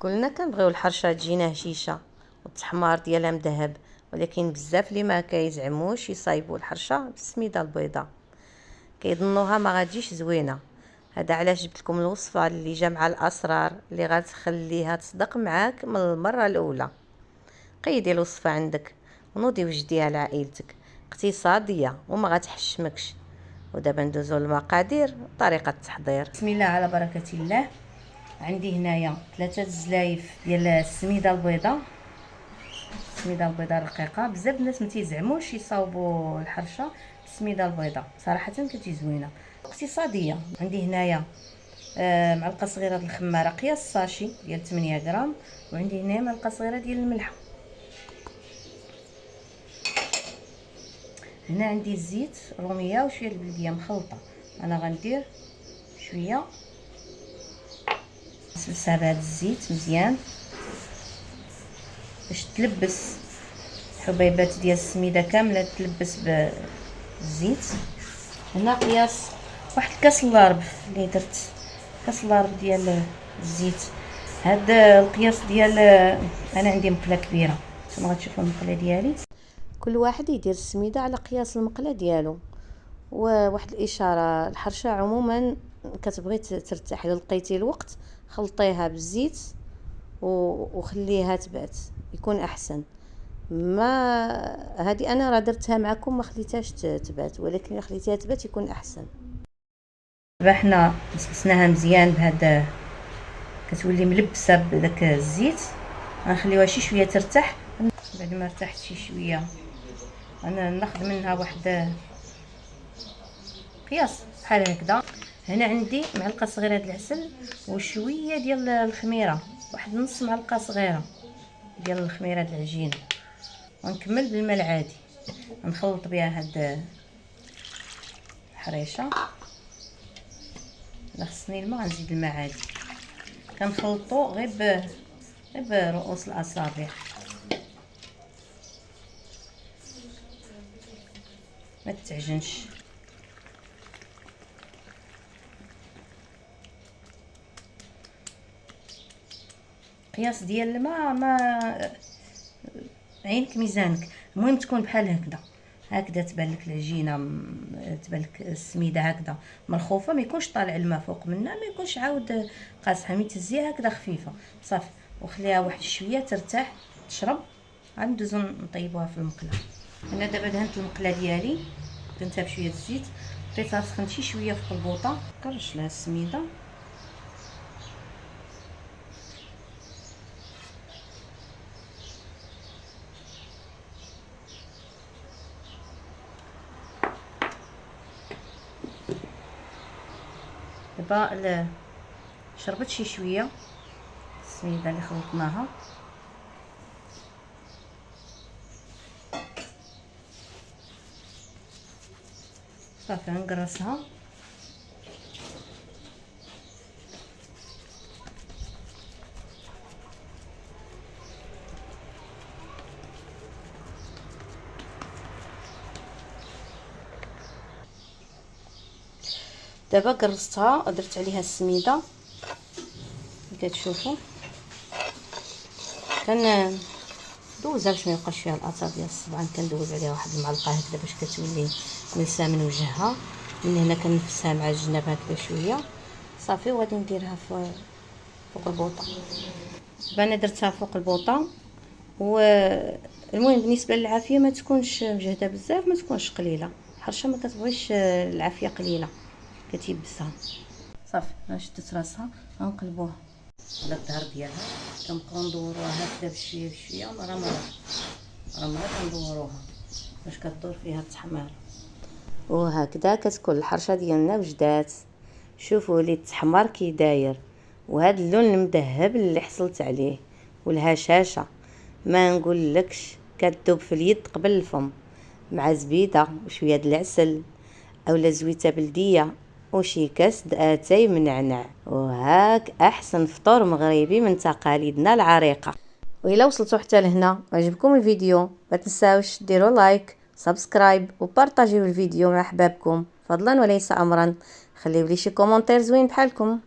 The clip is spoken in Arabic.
كلنا كنبغيو الحرشه تجينا هشيشه والتحمار ديالها مذهب، ولكن بزاف اللي ما كيزعموش يصايبوا الحرشه بالسميده البيضاء، كيظنوها ما غاديش زوينه. هذا علاش جبت لكم الوصفه اللي جامعه الاسرار اللي غتخليها تصدق معاك من المره الاولى. قيدي الوصفه عندك ونوضي وجديها لعائلتك، اقتصاديه وما غتحشمكش. ودابا ندوزو للمقادير وطريقه التحضير. بسم الله على بركه الله. عندي هنايا 3 زلايف ديال السميده البيضاء، السميده البيضاء رقيقه. بزاف الناس ما تيزعموش يصاوبوا الحرشه بالسميده البيضاء، صراحه كتجي زوينه اقتصاديه. عندي هنايا معلقه صغيره ديال الخماره قياس ساشي ديال 8 غرام، وعندي هنايا معلقه صغيره ديال الملح. هنا عندي الزيت روميه وشويه البلديه مخلطه. انا غندير شويه نسلسها بهذا الزيت مزيان باش تلبس الحبيبات ديال السميده كامله، تلبس بالزيت. هنا قياس واحد كاس الربع اللي درت، كاس الربع ديال الزيت. هذا القياس ديال انا عندي مقله كبيره، نتوما غتشوفوا المقله ديالي. كل واحد يدير السميده على قياس المقله ديالو. وواحد الاشاره، الحرشه عموما كتبغي ترتاح، الا لقيتي الوقت خلطيها بالزيت وخليها تبات يكون احسن. ما هذه انا راه درتها معكم ما خليتهاش تبات، ولكن الا خليتيها تبات يكون احسن. دابا حنا مسكناها مزيان بهذا، كتولي ملبسه بداك الزيت. غنخليوها شي شويه ترتاح. بعد ما ارتاحت شي شويه انا ناخذ منها واحد قياس بحال هكذا. هنا عندي معلقه صغيره ديال العسل وشويه ديال الخميره، واحد نص معلقه صغيره ديال الخميره د العجين، ونكمل بالماء العادي. نخلط بها هاد الحريشه. الا خصني الماء غنزيد الماء عادي. كنخلطو غير برؤوس الاصابع، ما تتعجنش. قياس ديال الماء ما عينك ميزانك، المهم تكون بحال هكذا تبان لك العجينه، تبان لك السميده هكذا مرخوفه، ما يكونش طالع الماء فوق منها، ما يكونش عاود قاصحه. ملي تهزيها هكذا خفيفه صافي، وخليها واحد شويه ترتاح تشرب. غندوزو نطيبوها في المقله. انا دابا دهنت المقله ديالي، دهنتها بشويه الزيت، حطيتها سخنت شي شويه في القلبوطه، كنرش لها السميده. دابا شربت شي شويه السميده اللي خلطناها. صافي غنقرصها. دابا قرصتها ودرت عليها السميده كتشوفوا. كندوزها باش ما يبقاش فيها الاثار ديال الصبعان. كندوز عليها واحد المعلقه هكذا باش كتولي ملسه من وجهها. من هنا كنفسها مع الجناب هكذا شويه صافي، وغادي نديرها فوق البوطه. دابا انا درتها فوق البوطه. والمهم بالنسبه للعافيه ما تكونش مجهده بزاف، ما تكونش قليله. الحرشه ما كتبغيش العافيه قليله، كتيبسها. صافي انا شدت راسها غنقلبوها على الظهر ديالها. كنبقاو ندوروها هكذا بشويه بشويه، مرة كندوروها باش كدور فيها التحمار. وهكذا كتكون الحرشه ديالنا وجدات. شوفوا لي التحمار كي داير، وهذا اللون المذهب اللي حصلت عليه، والهشاشه ما نقولكش، كتذوب في اليد قبل الفم، مع زبيده وشويه د العسل اولا زويته بلديه وشي كاس اتاي من نعناع. وهاك احسن فطور مغربي من تقاليدنا العريقه. وإلا وصلتوا حتى لهنا وعجبكم الفيديو ما تنساوش ديروا لايك سبسكرايب وبارطاجيو الفيديو مع احبابكم، فضلا وليس امرا. خليو لي شي كومونتير زوين بحالكم.